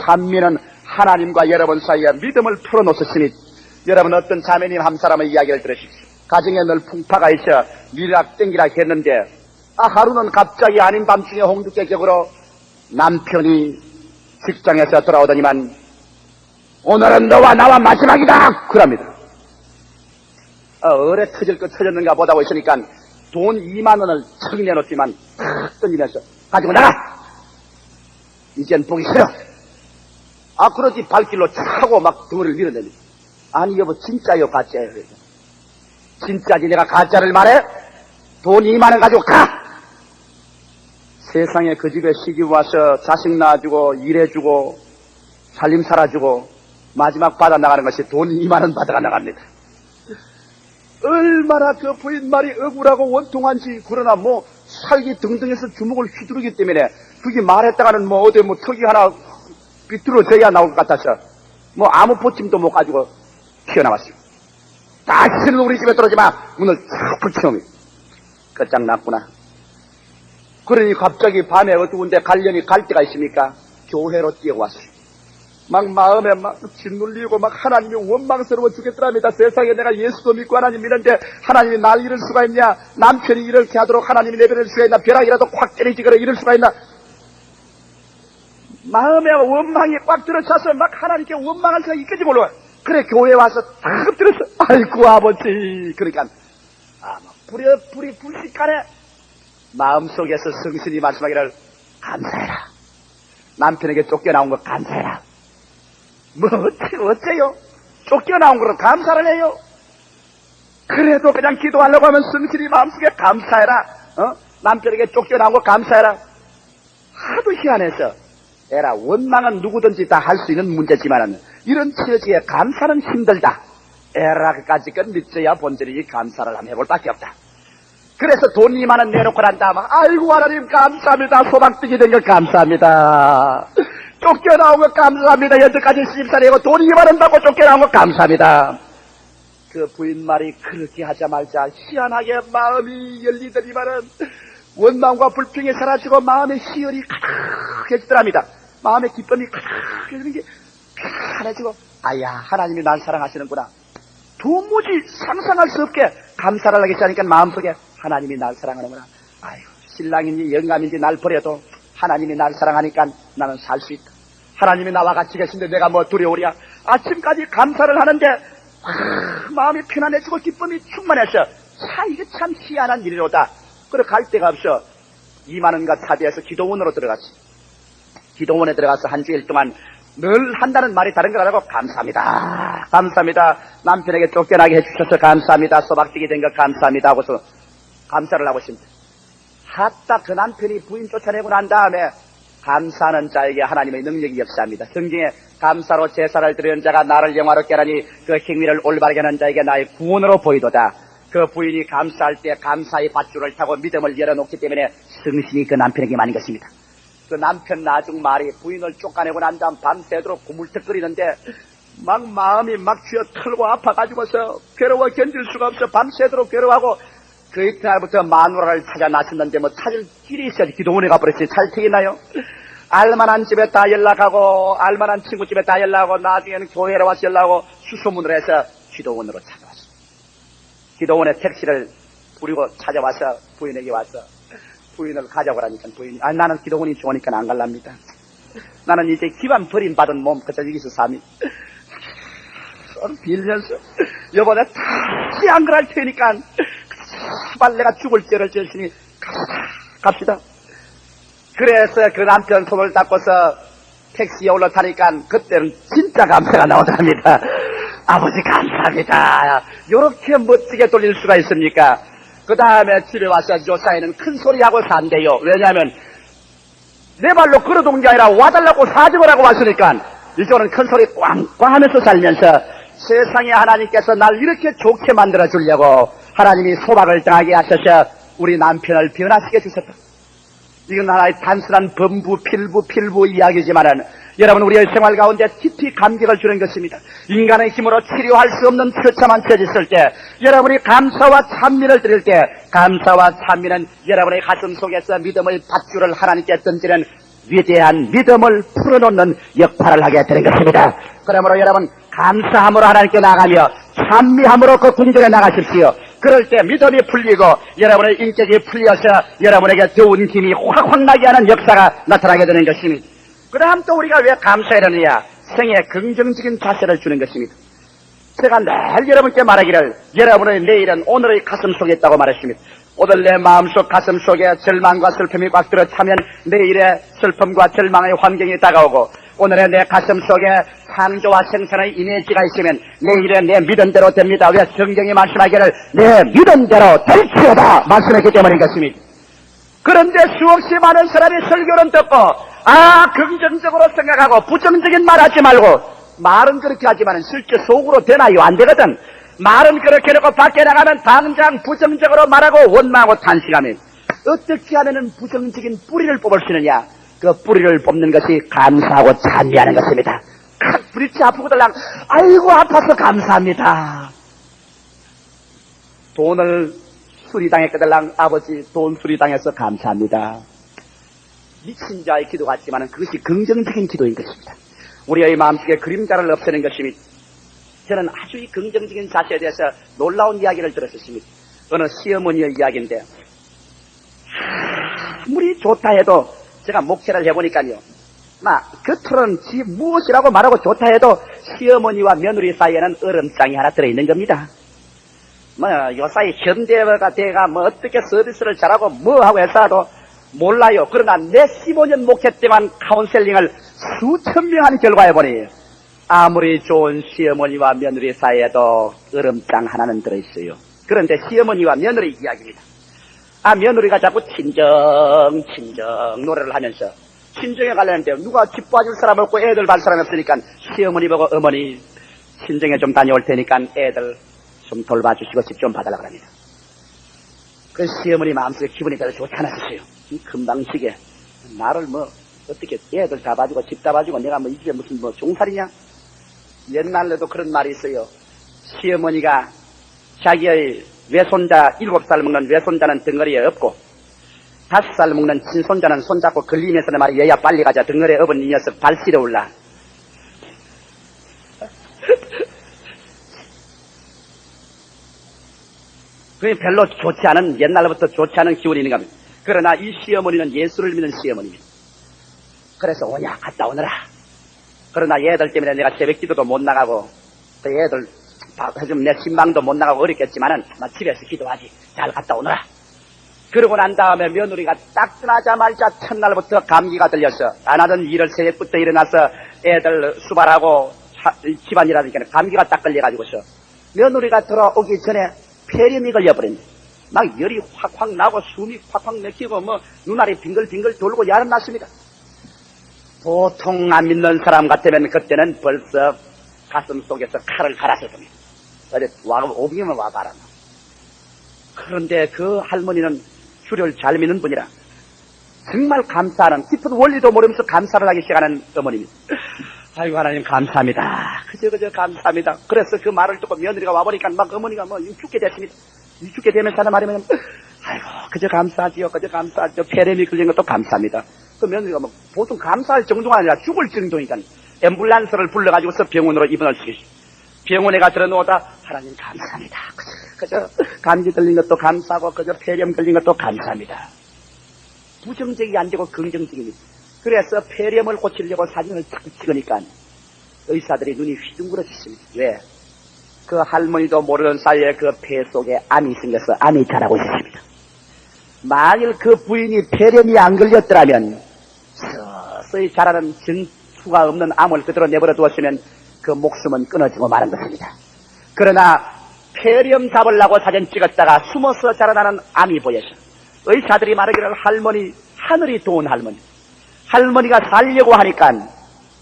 찬미는 하나님과 여러분 사이에 믿음을 풀어놓으시니 여러분 어떤 자매님 한 사람의 이야기를 들으십시오. 가정에 늘 풍파가 있어 미락 땡기락 했는데 하루는 갑자기 아닌 밤중에 홍두깨격으로 남편이 직장에서 돌아오더니만 오늘은 너와 나와 마지막이다 그럽니다. 어뢰 터질 거 터졌는가 보다고 있으니까 돈 2만 원을 척 내놓지만 탁 던지면서 가지고 나가! 이젠 보기 싫어! 그러지 발길로 차고 막 덩어리를 밀어냅니다. 아니 여보 진짜요 가짜예요? 진짜지 내가 가짜를 말해? 돈 2만 원 가지고 가! 세상에 그 집에 시집 와서 자식 낳아주고 일해주고 살림 살아주고 마지막 받아 나가는 것이 돈 2만 원 받아가 나갑니다. 얼마나 그 부인 말이 억울하고 원통한지. 그러나 뭐 살기 등등해서 주먹을 휘두르기 때문에 그게 말했다가는 뭐 어디 뭐 턱이 하나 비뚤어져야 나올 것 같아서 뭐 아무 보침도 못 가지고 튀어나왔습니다. 다시는 우리 집에 들어오지 마. 문을 쫙 붙여놓으면 끝장났구나. 그러니 갑자기 밤에 어두운데 가려니 갈 데가 있습니까? 교회로 뛰어왔어요. 막 마음에 막 짓눌리고 막 하나님이 원망스러워 죽겠더랍니다. 세상에 내가 예수도 믿고 하나님 믿는데 하나님이 날 이럴 수가 있냐? 남편이 이렇게 하도록 하나님이 내버릴 수가 있나? 벼락이라도 확 때리지거나 이럴 수가 있나? 마음에 원망이 꽉 들어차서 막 하나님께 원망할 수가 있겠지 몰라. 그래 교회 와서 탁 엎드려서 아이고 아버지. 그러니까 불이 불식간에 마음속에서 성신이 말씀하기를 감사해라. 남편에게 쫓겨나온 거 감사해라. 뭐 어째요? 쫓겨나온 거로 감사를 해요? 그래도 그냥 기도하려고 하면 성신이 마음속에 감사해라. 남편에게 쫓겨나온 거 감사해라. 하도 희한해서 에라 원망은 누구든지 다 할 수 있는 문제지만 이런 처지에 감사는 힘들다. 에라 그까짓 믿어야 본전이 감사를 한번 해볼 밖에 없다. 그래서 돈 2만 원 내놓고 난 다음에 아이고 하나님 감사합니다. 소박뜨기 된 거 감사합니다. 쫓겨나온 거 감사합니다. 여태까지 시집살이고 돈 2만 원 받고 쫓겨나온 거 감사합니다. 그 부인 말이 그렇게 하자마자 희한하게 마음이 열리더니만은 원망과 불평이 사라지고 마음의 희열이 가득해지더랍니다. 마음의 기쁨이 가득해지는 게 편해지고 아야 하나님이 날 사랑하시는구나. 도무지 상상할 수 없게 감사를 하겠지 하니까 마음속에 하나님이 날 사랑하는구나. 아유 신랑인지 영감인지 날 버려도 하나님이 날 사랑하니까 나는 살 수 있다. 하나님이 나와 같이 계신데 내가 뭐 두려우랴. 아침까지 감사를 하는데 마음이 편안해지고 기쁨이 충만해서 자 이거 참 희한한 일이로다. 그래 갈 데가 없어 2만 원과 차비해서 기도원으로 들어갔지. 기도원에 들어가서 한 주일 동안 늘 한다는 말이 다른 걸 알고 감사합니다. 감사합니다. 남편에게 쫓겨나게 해주셔서 감사합니다. 소박되게 된 거 감사합니다 하고서 감사를 하고 있습니다. 하다 그 남편이 부인 쫓아내고 난 다음에 감사하는 자에게 하나님의 능력이 역사합니다. 성경에 감사로 제사를 드리는 자가 나를 영화롭게 하나니 그 행위를 올바르게 하는 자에게 나의 구원으로 보이도다. 그 부인이 감사할 때 감사의 밧줄을 타고 믿음을 열어놓기 때문에 성신이 그 남편에게 많은 것입니다. 그 남편 나중 말이 부인을 쫓아내고 난 다음 밤새도록 구물떡거리는데 막 마음이 막 쥐어 털고 아파가지고서 괴로워 견딜 수가 없어 밤새도록 괴로워하고 그 이튿날부터 마누라를 찾아 나섰는데 뭐 찾을 길이 있어야지 기도원에 가버렸지. 잘 되겠나요? 알만한 집에 다 연락하고 알만한 친구 집에 다 연락하고 나중에는 교회로 와서 연락하고 수소문을 해서 기도원으로 찾아왔어. 기도원에 택시를 부리고 찾아와서 부인에게 와서 부인을 가져오라니까 부인이 나는 기도원이 좋으니까 안 갈랍니다. 나는 이제 기만 버림받은 몸 그저 여기서 삼이 빌면서 여보 내가 다시 안 그럴 테니까 제발 내가 죽을 죄를 지으시니 갑시다. 그래서 그 남편 손을 잡고서 택시에 올라타니까 그때는 진짜 감사가 나오답니다. 아버지 감사합니다. 요렇게 멋지게 돌릴 수가 있습니까? 그 다음에 집에 와서 조사에는 큰 소리하고 산대요. 왜냐하면 내 발로 걸어둔 게 아니라 와달라고 사정을 하고 왔으니까 이쪽은 큰 소리 꽝꽝 하면서 살면서 세상에 하나님께서 날 이렇게 좋게 만들어 주려고 하나님이 소박을 당하게 하셔서 우리 남편을 변화시켜 주셨다. 이건 하나의 단순한 범부 필부 이야기지만은 여러분 우리의 생활 가운데 깊이 감격을 주는 것입니다. 인간의 힘으로 치료할 수 없는 처참한 처지 있을 때 여러분이 감사와 찬미를 드릴 때 감사와 찬미는 여러분의 가슴 속에서 믿음의 밧줄을 하나님께 던지는 위대한 믿음을 풀어놓는 역할을 하게 되는 것입니다. 그러므로 여러분 감사함으로 하나님께 나가며 찬미함으로 그 궁전에 나가십시오. 그럴 때 믿음이 풀리고 여러분의 인격이 풀려서 여러분에게 좋은 힘이 확확 나게 하는 역사가 나타나게 되는 것입니다. 그 다음 또 우리가 왜 감사하느냐? 생에 긍정적인 자세를 주는 것입니다. 제가 늘 여러분께 말하기를 여러분의 내일은 오늘의 가슴 속에 있다고 말했습니다. 오늘 내 마음속 가슴 속에 절망과 슬픔이 꽉 들어차면 내일의 슬픔과 절망의 환경이 다가오고 오늘의 내 가슴 속에 창조와 생산의 이미지가 있으면 내일의 내 믿음대로 됩니다. 왜? 성경이 말씀하기를 내 믿음대로 될지어다 말씀했기 때문인 것입니다. 그런데 수없이 많은 사람이 설교는 듣고 긍정적으로 생각하고 부정적인 말 하지 말고, 말은 그렇게 하지만 실제 속으로 되나요? 안 되거든. 말은 그렇게 해놓고 밖에 나가면 당장 부정적으로 말하고 원망하고 탄식하며, 어떻게 하면 부정적인 뿌리를 뽑을 수 있느냐? 그 뿌리를 뽑는 것이 감사하고 찬미하는 것입니다. 브릿지 아프고들랑 아이고 아파서 감사합니다. 돈을 수리당했거들랑 아버지 돈 수리당해서 감사합니다. 미친 자의 기도 같지만 그것이 긍정적인 기도인 것입니다. 우리의 마음속에 그림자를 없애는 것입니다. 저는 아주 이 긍정적인 자세에 대해서 놀라운 이야기를 들었습니다. 어느 시어머니의 이야기인데, 아무리 좋다 해도 제가 목회를 해보니까요, 겉으로는 지 무엇이라고 말하고 좋다 해도 시어머니와 며느리 사이에는 얼음장이 하나 들어있는 겁니다. 요사이 현대화가 돼가 어떻게 서비스를 잘하고 하고 해서라도 몰라요. 그러나 내 15년 목회 때만 카운셀링을 수천 명 한 결과에 보니, 아무리 좋은 시어머니와 며느리 사이에도 얼음장 하나는 들어있어요. 그런데 시어머니와 며느리 이야기입니다. 며느리가 자꾸 친정 노래를 하면서 친정에 가려는데 누가 집 봐줄 사람 없고 애들 볼 사람 없으니까 시어머니 보고 어머니 친정에 좀 다녀올 테니까 애들 좀 돌봐주시고 집 좀 봐달라고 합니다. 그 시어머니 마음속에 기분이 별로 좋지 않았어요. 금방시게 나를 어떻게 애들 다 봐주고 집 다 봐주고 내가 이 집에 무슨 종살이냐? 옛날에도 그런 말이 있어요. 시어머니가 자기의 외손자 7살 먹는 외손자는 덩어리에 업고 5살 먹는 친손자는 손잡고 걸리면서는 말이 얘야 빨리 가자. 덩어리에 업은 이 녀석 발 시려올라. 그게 별로 좋지 않은, 옛날부터 좋지 않은 기운이 있는가 합니다. 그러나 이 시어머니는 예수를 믿는 시어머니입니다. 그래서 오냐 갔다 오너라. 그러나 얘들 때문에 내가 새벽 기도도 못 나가고 또 얘들 좀 내 신방도 못 나가고 어렵겠지만은 집에서 기도하지. 잘 갔다 오너라. 그러고 난 다음에 며느리가 딱 떠나자마자 첫날부터 감기가 들려서 안 하던 일을 새벽부터 일어나서 애들 수발하고 집안일 하니까 감기가 딱 걸려가지고서 며느리가 들어오기 전에 폐렴이 걸려버렸네. 막 열이 확확 나고 숨이 확확 막히고 눈알이 빙글빙글 돌고 야름 났습니다. 보통 안 믿는 사람 같으면 그때는 벌써 가슴 속에서 칼을 갈았을 겁니다. 어디 오기만 와봐라. 그런데 그 할머니는 주를 잘 믿는 분이라 정말 감사하는, 깊은 원리도 모르면서 감사를 하기 시작하는 어머니입니다. 아이고 하나님 감사합니다. 그저 감사합니다. 그래서 그 말을 듣고 며느리가 와보니까 막 어머니가 죽게 됐습니다. 죽게 되면서 하는 말이면 아이고 그저 감사하지요. 폐렴이 걸린 것도 감사합니다. 그 며느리가 보통 감사할 정도가 아니라 죽을 정도니까 앰뷸런스를 불러가지고서 병원으로 입원을 시키시. 병원에 가 들어놓다 하나님 감사합니다. 그저 감기 걸린 것도 감사하고 그저 폐렴 걸린 것도 감사합니다. 부정적이 안 되고 긍정적입니다. 그래서 폐렴을 고치려고 사진을 찍으니까 의사들이 눈이 휘둥그러졌습니다. 왜? 그 할머니도 모르는 사이에 그 폐 속에 암이 생겨서 암이 자라고 있었습니다. 만일 그 부인이 폐렴이 안 걸렸더라면 서서히 자라는 정수가 없는 암을 그대로 내버려 두었으면 그 목숨은 끊어지고 마는 것입니다. 그러나 폐렴 잡으려고 사진 찍었다가 숨어서 자라나는 암이 보여서 의사들이 말하기를 할머니, 하늘이 도운 할머니, 할머니가 살려고 하니까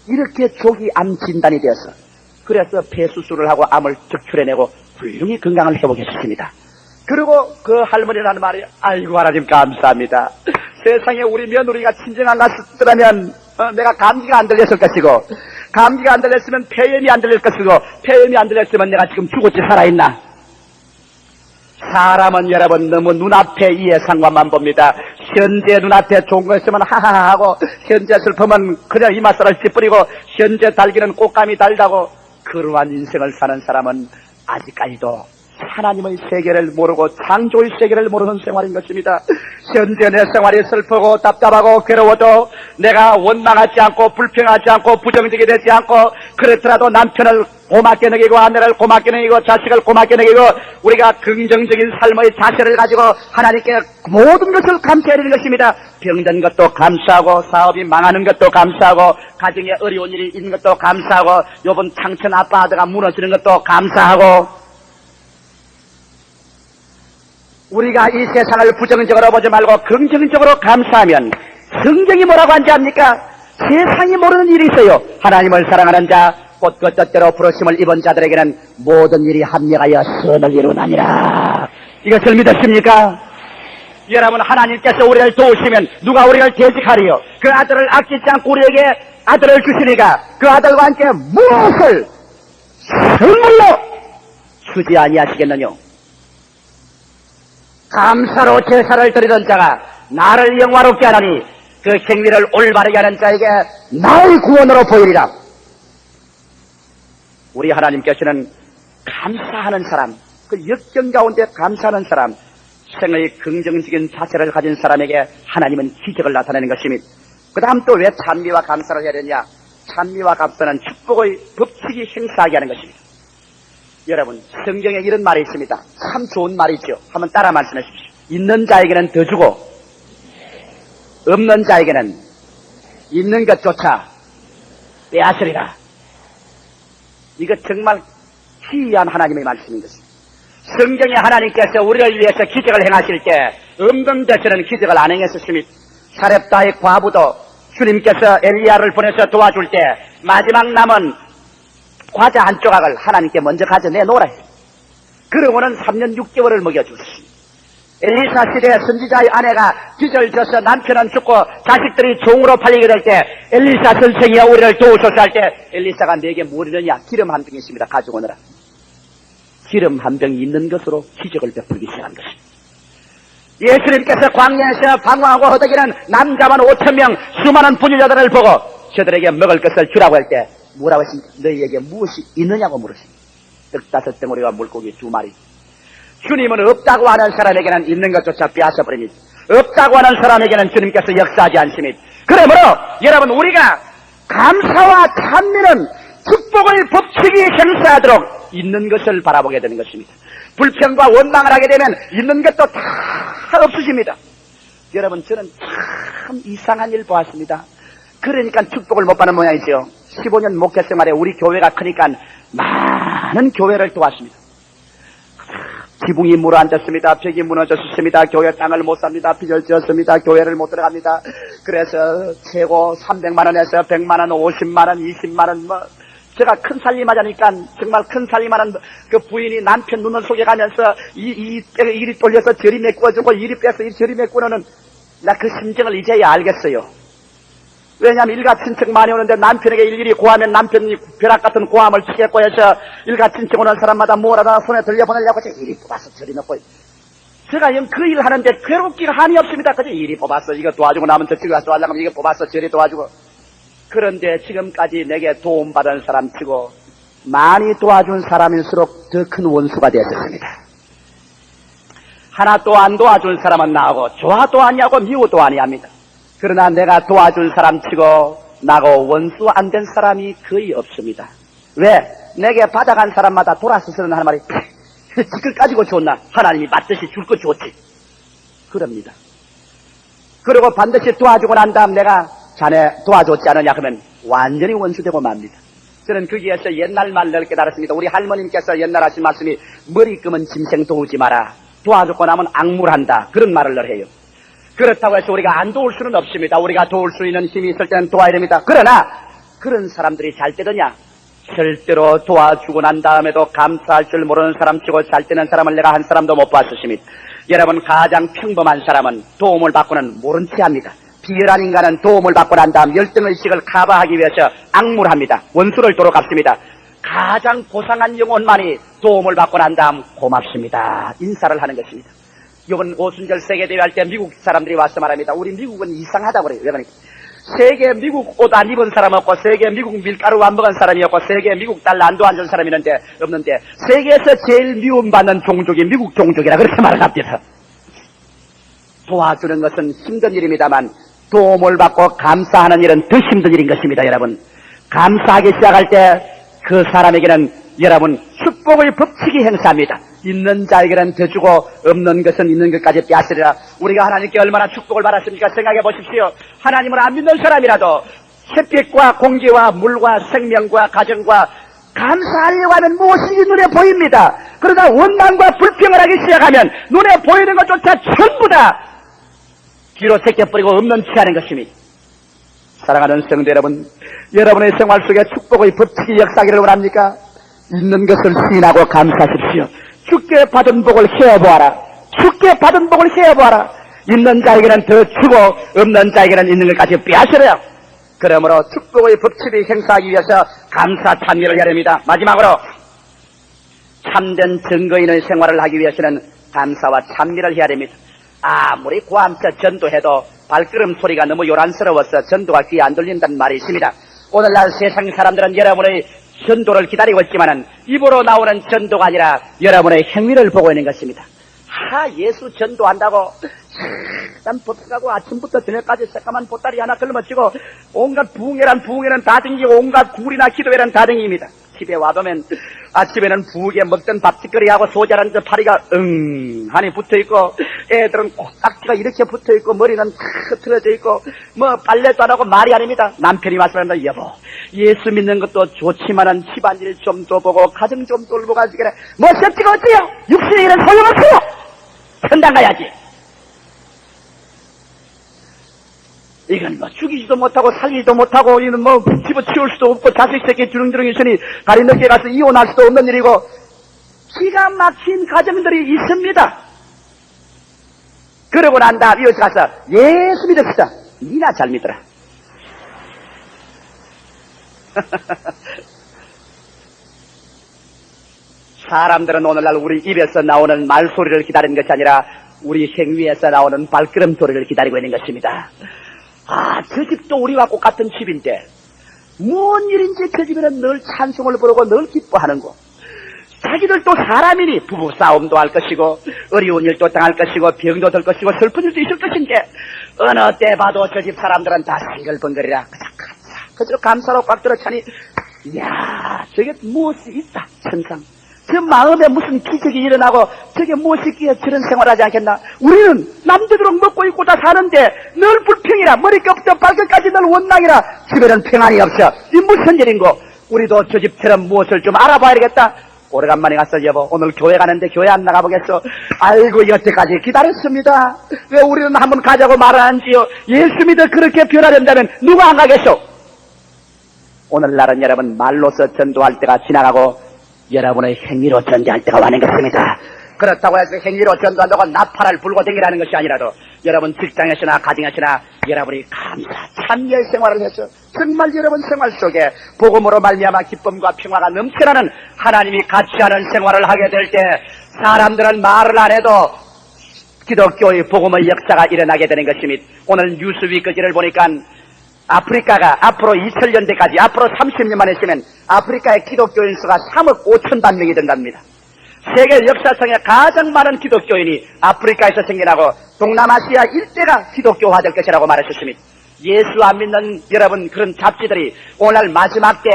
이렇게 조기 암 진단이 되어서 그래서 폐수술을 하고 암을 적출해내고 훌륭히 건강을 회복했습니다. 그리고 그 할머니는 하는 말이 아이고 하나님 감사합니다. 세상에 우리 며느리가 친정 안 갔었더라면 내가 감기가 안 들렸을 것이고 감기가 안 들렸으면 폐렴이 안 들릴 것이고 폐렴이 안 들렸으면 내가 지금 죽었지 살아있나. 사람은 여러분 너무 눈앞에 이해상관만 봅니다. 현재 눈앞에 좋은 거 있으면 하하하 하고 현재 슬픔은 그냥 이마살을 찌푸리고 현재 달기는 꽃감이 달다고 그러한 인생을 사는 사람은 아직까지도 하나님의 세계를 모르고 창조의 세계를 모르는 생활인 것입니다. 현재 내 생활이 슬프고 답답하고 괴로워도 내가 원망하지 않고 불평하지 않고 부정적이 되지 않고 그렇더라도 남편을 고맙게 느끼고 아내를 고맙게 느끼고 자식을 고맙게 느끼고 우리가 긍정적인 삶의 자세를 가지고 하나님께 모든 것을 감사해야 되는 것입니다. 병든 것도 감사하고 사업이 망하는 것도 감사하고 가정에 어려운 일이 있는 것도 감사하고 요번 창천 아빠 아들가 무너지는 것도 감사하고 우리가 이 세상을 부정적으로 보지 말고 긍정적으로 감사하면 성경이 뭐라고 한지 압니까? 세상이 모르는 일이 있어요. 하나님을 사랑하는 자, 곧 그 뜻대로 부르심을 입은 자들에게는 모든 일이 합력하여 선을 이루나니라. 이것을 믿으십니까? 여러분, 하나님께서 우리를 도우시면 누가 우리를 대적하리요? 그 아들을 아끼지 않고 우리에게 아들을 주시니까 그 아들과 함께 무엇을 선물로 주지 아니하시겠느냐? 감사로 제사를 드리던 자가 나를 영화롭게 하나니 그 행위를 올바르게 하는 자에게 나의 구원으로 보이리라. 우리 하나님께서는 감사하는 사람, 그 역경 가운데 감사하는 사람, 생의 긍정적인 자세를 가진 사람에게 하나님은 기적을 나타내는 것입니다. 그 다음 또 왜 찬미와 감사를 해야 되냐? 찬미와 감사는 축복의 법칙이 행사하게 하는 것입니다. 여러분, 성경에 이런 말이 있습니다. 참 좋은 말이죠. 한번 따라 말씀해 주십시오. 있는 자에게는 더 주고 없는 자에게는 있는 것조차 빼앗으리라. 이거 정말 희귀한 하나님의 말씀인 것입니다. 성경에 하나님께서 우리를 위해서 기적을 행하실 때 없는 데서는 기적을 안 행했었습니다. 사렙다의 과부도 주님께서 엘리야를 보내서 도와줄 때 마지막 남은 과자 한 조각을 하나님께 먼저 가져내놓으라 했습니다. 그러고는 3년 6개월을 먹여주셨습니다. 엘리사 시대의 선지자의 아내가 빚을 져서 남편은 죽고 자식들이 종으로 팔리게 될 때 엘리사 선생이여 우리를 도우소서 할 때 엘리사가 내게 뭘 이느냐? 기름 한 병이 있습니다. 가지고 오너라. 기름 한 병이 있는 것으로 기적을 베풀기 시작한 것입니다. 예수님께서 광야에서 방황하고 허덕이는 남자만 5,000명 수많은 분유자들을 보고 저들에게 먹을 것을 주라고 할 때 뭐라고 했습니까? 너희에게 무엇이 있느냐고 물으십니다. 떡 5덩어리와 물고기 2마리. 주님은 없다고 하는 사람에게는 있는 것조차 빼앗아버립니다. 없다고 하는 사람에게는 주님께서 역사하지 않습니다. 그러므로 여러분, 우리가 감사와 찬미는 축복의 법칙이 행사하도록 있는 것을 바라보게 되는 것입니다. 불평과 원망을 하게 되면 있는 것도 다 없어집니다. 여러분, 저는 참 이상한 일 보았습니다. 그러니까 축복을 못 받는 모양이죠. 15년 목회 생활에 우리 교회가 크니까 많은 교회를 도왔습니다. 지붕이 무너졌습니다. 벽이 무너졌습니다. 교회 땅을 못 삽니다. 빚을 지었습니다. 교회를 못 들어갑니다. 그래서 최고 300만 원에서 100만 원, 50만 원, 20만 원, 제가 큰 살림하자니까 정말 큰 살림하는 그 부인이 남편 눈을 속여가면서 이리 돌려서 저리 메꾸어주고 이리 빼서 저리 메꾸는 나 그 심정을 이제야 알겠어요. 왜냐하면 일가 친척 많이 오는데 남편에게 일일이 고하면 남편이 벼락 같은 고함을 치겠고 해서 일가 친척 오는 사람마다 뭐라도 손에 들려보내려고 이리 뽑아서 저리 넣고 제가 그 일 하는데 괴롭기가 한이 없습니다. 그저 이리 뽑아서 이거 도와주고 남은 저쪽에 가서 도와주려고 이거 뽑아서 저리 도와주고. 그런데 지금까지 내게 도움받은 사람 치고 많이 도와준 사람일수록 더 큰 원수가 되었습니다. 하나 또 안 도와준 사람은 나하고 좋아도 아니하고 미워도 아니합니다. 그러나 내가 도와준 사람 치고 나하고 원수 안 된 사람이 거의 없습니다. 왜? 내게 받아간 사람마다 돌아서서는 하는 말이 지글 가지고 줬나? 하나님이 맞듯이 줄 거 줬지. 그럽니다. 그리고 반드시 도와주고 난 다음 내가 자네 도와줬지 않느냐 하면 완전히 원수되고 맙니다. 저는 거기에서 옛날 말을 깨달았습니다. 우리 할머님께서 옛날 하신 말씀이 머리 감은 짐승 도우지 마라. 도와주고 나면 악물한다. 그런 말을 늘 해요. 그렇다고 해서 우리가 안 도울 수는 없습니다. 우리가 도울 수 있는 힘이 있을 때는 도와야 됩니다. 그러나 그런 사람들이 잘 되더냐? 절대로 도와주고 난 다음에도 감사할 줄 모르는 사람 치고 잘 되는 사람을 내가 한 사람도 못 봤었습니다. 여러분, 가장 평범한 사람은 도움을 받고는 모른 체 합니다. 비열한 인간은 도움을 받고 난 다음 열등의식을 커버하기 위해서 악물합니다. 원수를 도로 갚습니다. 가장 고상한 영혼만이 도움을 받고 난 다음 고맙습니다. 인사를 하는 것입니다. 이번 오순절 세계대회 할 때 미국 사람들이 와서 말합니다. 우리 미국은 이상하다고 그래요. 왜 그러니까 세계 미국 옷 안 입은 사람 없고 세계 미국 밀가루 안 먹은 사람이 없고 세계 미국 달러 안도 안 준 사람이 없는데 세계에서 제일 미움받는 종족이 미국 종족이라 그렇게 말을 합니다. 도와주는 것은 힘든 일입니다만 도움을 받고 감사하는 일은 더 힘든 일인 것입니다. 여러분, 감사하기 시작할 때 그 사람에게는 여러분 축복의 법칙이 행사합니다. 있는 자에게는 더 주고 없는 것은 있는 것까지 빼앗으리라. 우리가 하나님께 얼마나 축복을 받았습니까? 생각해 보십시오. 하나님을 안 믿는 사람이라도 햇빛과 공기와 물과 생명과 가정과 감사하려고 하면 무엇이 눈에 보입니다. 그러다 원망과 불평을 하기 시작하면 눈에 보이는 것조차 전부 다 뒤로 제껴버리고 없는 취하는 것입니다. 사랑하는 성도 여러분, 여러분의 생활 속에 축복의 법칙이 역사하기를 원합니까? 있는 것을 시인하고 감사하십시오. 주께 받은 복을 헤어보아라. 주께 받은 복을 헤어보아라. 있는 자에게는 더 주고 없는 자에게는 있는 것까지 빼앗으래요. 그러므로 축복의 법칙을 행사하기 위해서 감사 찬미를 해야 됩니다. 마지막으로 참된 증거인의 생활을 하기 위해서는 감사와 찬미를 해야 됩니다. 아무리 고함쳐 전도해도 발걸음 소리가 너무 요란스러워서 전도가 귀에 안 들린다는 말이 있습니다. 오늘날 세상 사람들은 여러분의 전도를 기다리고 있지만은 입으로 나오는 전도가 아니라 여러분의 행위를 보고 있는 것입니다. 예수 전도한다고 난 법석하고 아침부터 저녁까지 새까만 보따리 하나 걸머치고 온갖 부흥회는 다 댕기고 온갖 굴이나 기도회는 다 댕깁니다. 집에 와보면 아침에는 부엌에 먹던 밥짓거리하고 소자란 저 파리가 하니 붙어있고 애들은 꼭딱지가 이렇게 붙어있고 머리는 탁 틀어져 있고 뭐 빨래도 안 하고 말이 아닙니다. 남편이 말씀합니다. 여보, 예수 믿는 것도 좋지만은 집안일 좀 돌보고 가정 좀 돌보고 하시기에 뭐 셋지가 어때요? 육신의 일은 소용없어요. 천당 가야지. 이건 뭐 죽이지도 못하고 살리지도 못하고 이는 뭐 집어치울 수도 없고 자식 새끼 주렁주렁 있으니 다리 늦게 가서 이혼할 수도 없는 일이고 기가 막힌 가정들이 있습니다. 그러고 난 다음 이웃에 가서 예수 믿읍시다. 니나 잘 믿어라. 사람들은 오늘날 우리 입에서 나오는 말소리를 기다리는 것이 아니라 우리 행위에서 나오는 발걸음 소리를 기다리고 있는 것입니다. 저 집도 우리와 똑같은 집인데 무슨 일인지 그 집에는 늘 찬송을 부르고 늘 기뻐하는 거. 자기들도 사람이니 부부 싸움도 할 것이고 어려운 일도 당할 것이고 병도 들 것이고 슬픈 일도 있을 것인데 어느 때 봐도 저 집 사람들은 다 싱글벙글이라 그저 감사로 꽉 들어차니 이야 저게 무엇이 있다 천상. 저 마음에 무슨 기적이 일어나고 저게 무엇이기에 저런 생활하지 않겠나. 우리는 남들은 먹고 입고 다 사는데 늘 불평이라 머리끝부터 발끝까지 늘 원망이라 집에는 평안이 없어. 이 무슨 일인고. 우리도 저 집처럼 무엇을 좀 알아봐야겠다. 오래간만에 갔어. 여보 오늘 교회 가는데 교회 안 나가보겠어. 아이고 여태까지 기다렸습니다. 왜 우리는 한번 가자고 말을 안지요. 예수 믿어 그렇게 변화된다면 누가 안 가겠소. 오늘날은 여러분 말로서 전도할 때가 지나가고 여러분의 행위로 전도할 때가 와는 것입니다. 그렇다고 해서 행위로 전도한다고 나팔을 불고 댕기라는 것이 아니라도 여러분 직장에서나 가정에서나 여러분이 감사 참여의 생활을 해서 정말 여러분 생활 속에 복음으로 말미암아 기쁨과 평화가 넘쳐나는 하나님이 같이 하는 생활을 하게 될 때 사람들은 말을 안 해도 기독교의 복음의 역사가 일어나게 되는 것입니다. 오늘 뉴스위크지를 보니까 아프리카가 앞으로 2000년대까지 앞으로 30년만 있으면 아프리카의 기독교인 수가 3억 5천만 명이 된답니다. 세계 역사상에 가장 많은 기독교인이 아프리카에서 생겨나고 동남아시아 일대가 기독교화될 것이라고 말하셨습니다. 예수 안 믿는 여러분 그런 잡지들이 오늘 마지막 때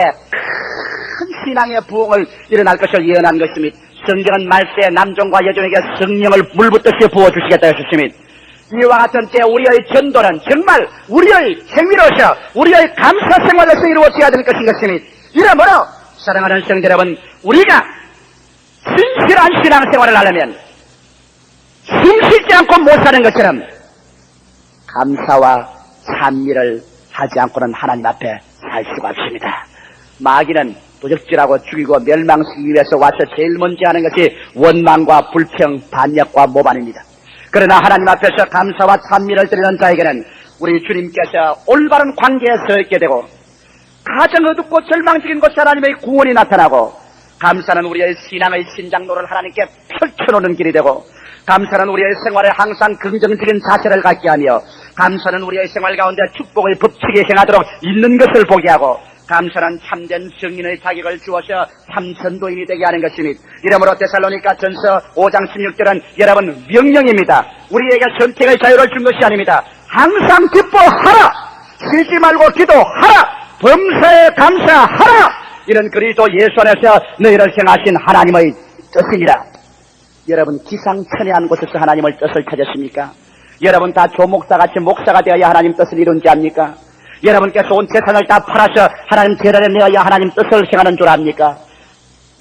큰 신앙의 부흥을 일어날 것을 예언한 것입니다. 성경은 말세 남종과 여종에게 성령을 물붓듯이 부어주시겠다 하셨습니다. 이와 같은 때 우리의 전도는 정말 우리의 행위로서 우리의 감사 생활로서 이루어져야 될 것인 것입니다. 이러므로 사랑하는 성도 여러분 우리가 진실한 신앙생활을 하려면 숨쉬지 않고 못 사는 것처럼 감사와 찬미를 하지 않고는 하나님 앞에 살 수가 없습니다. 마귀는 도적질하고 죽이고 멸망시키기 위해서 와서 제일 먼저 하는 것이 원망과 불평, 반역과 모반입니다. 그러나 하나님 앞에서 감사와 찬미를 드리는 자에게는 우리 주님께서 올바른 관계에 서 있게 되고 가장 어둡고 절망적인 곳에 하나님의 구원이 나타나고 감사는 우리의 신앙의 신장로를 하나님께 펼쳐놓는 길이 되고 감사는 우리의 생활에 항상 긍정적인 자세를 갖게 하며 감사는 우리의 생활 가운데 축복의 법칙이 행하도록 있는 것을 보게 하고 감사는 참된 정인의 자격을 주어서 참선도인이 되게 하는 것입니다. 이러므로 데살로니가 전서 5장 16절은 여러분 명령입니다. 우리에게 선택의 자유를 준 것이 아닙니다. 항상 기뻐하라. 쉬지 말고 기도하라. 범사에 감사하라. 이런 그리스도 예수 안에서 너희를 행하신 하나님의 뜻이니라. 여러분 기상천외한 곳에서 하나님의 뜻을 찾았습니까? 여러분 다 조목사같이 목사가 되어야 하나님 뜻을 이룬지 압니까? 여러분께서 온 재산을 다 팔아서 하나님 재단에 내어야 하나님 뜻을 행하는 줄 압니까?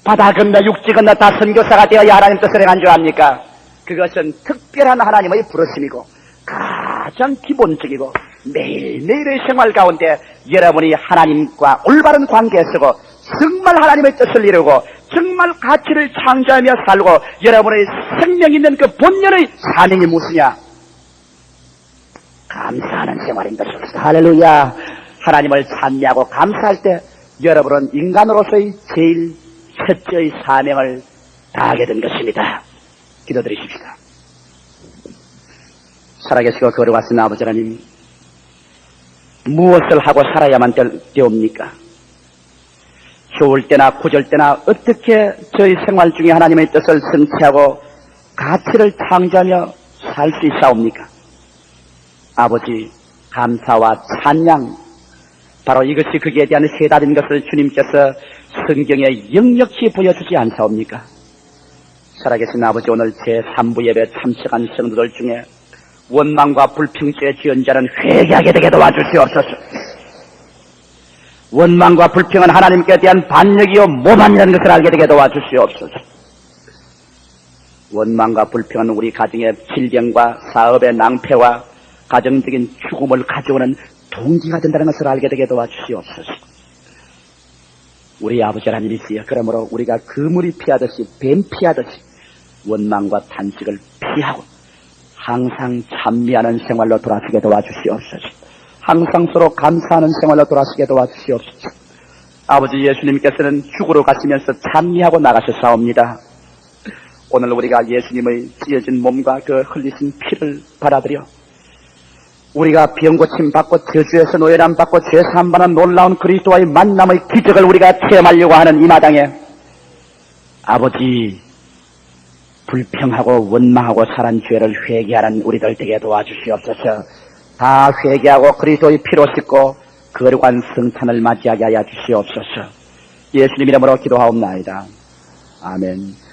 바다 건너 육지 건너 다 선교사가 되어야 하나님 뜻을 행한 줄 압니까? 그것은 특별한 하나님의 부르심이고 가장 기본적이고 매일매일의 생활 가운데 여러분이 하나님과 올바른 관계에 서고 정말 하나님의 뜻을 이루고 정말 가치를 창조하며 살고 여러분의 생명 있는 그 본연의 사명이 무엇이냐? 감사하는 생활인 것입니다. 할렐루야. 하나님을 찬미하고 감사할 때 여러분은 인간으로서의 제일 첫째의 사명을 다하게 된 것입니다. 기도드리십시다. 살아계시고 거룩하신 아버지 하나님, 무엇을 하고 살아야만 되옵니까? 좋을 때나 고절 때나 어떻게 저희 생활 중에 하나님의 뜻을 성취하고 가치를 창조하며 살 수 있사옵니까? 아버지, 감사와 찬양, 바로 이것이 거기에 대한 해답인 것을 주님께서 성경에 역력히 보여주지 않사옵니까? 살아계신 아버지, 오늘 제3부 예배 참석한 성도들 중에 원망과 불평죄에 지은 자는 회개하게 되게 도와주시옵소서. 원망과 불평은 하나님께 대한 반역이요 모함이라는 것을 알게 되게 도와주시옵소서. 원망과 불평은 우리 가정의 질병과 사업의 낭패와 가정적인 죽음을 가져오는 동기가 된다는 것을 알게 되게 도와주시옵소서. 우리 아버지 하나님이시여, 그러므로 우리가 그물이 피하듯이 뱀 피하듯이 원망과 탄식을 피하고 항상 찬미하는 생활로 돌아서게 도와주시옵소서. 항상 서로 감사하는 생활로 돌아서게 도와주시옵소서. 아버지, 예수님께서는 죽으러 가시면서 찬미하고 나가셨사옵니다. 오늘 우리가 예수님의 찢어진 몸과 그 흘리신 피를 받아들여 우리가 병고침 받고 저주에서 노예람 받고 죄사함 받는 놀라운 그리스도와의 만남의 기적을 우리가 체험하려고 하는 이 마당에 아버지, 불평하고 원망하고 살한 죄를 회개하는 우리들 되게 도와주시옵소서. 다 회개하고 그리스도의 피로 씻고 거룩한 성찬을 맞이하게 하여 주시옵소서. 예수님 이름으로 기도하옵나이다. 아멘.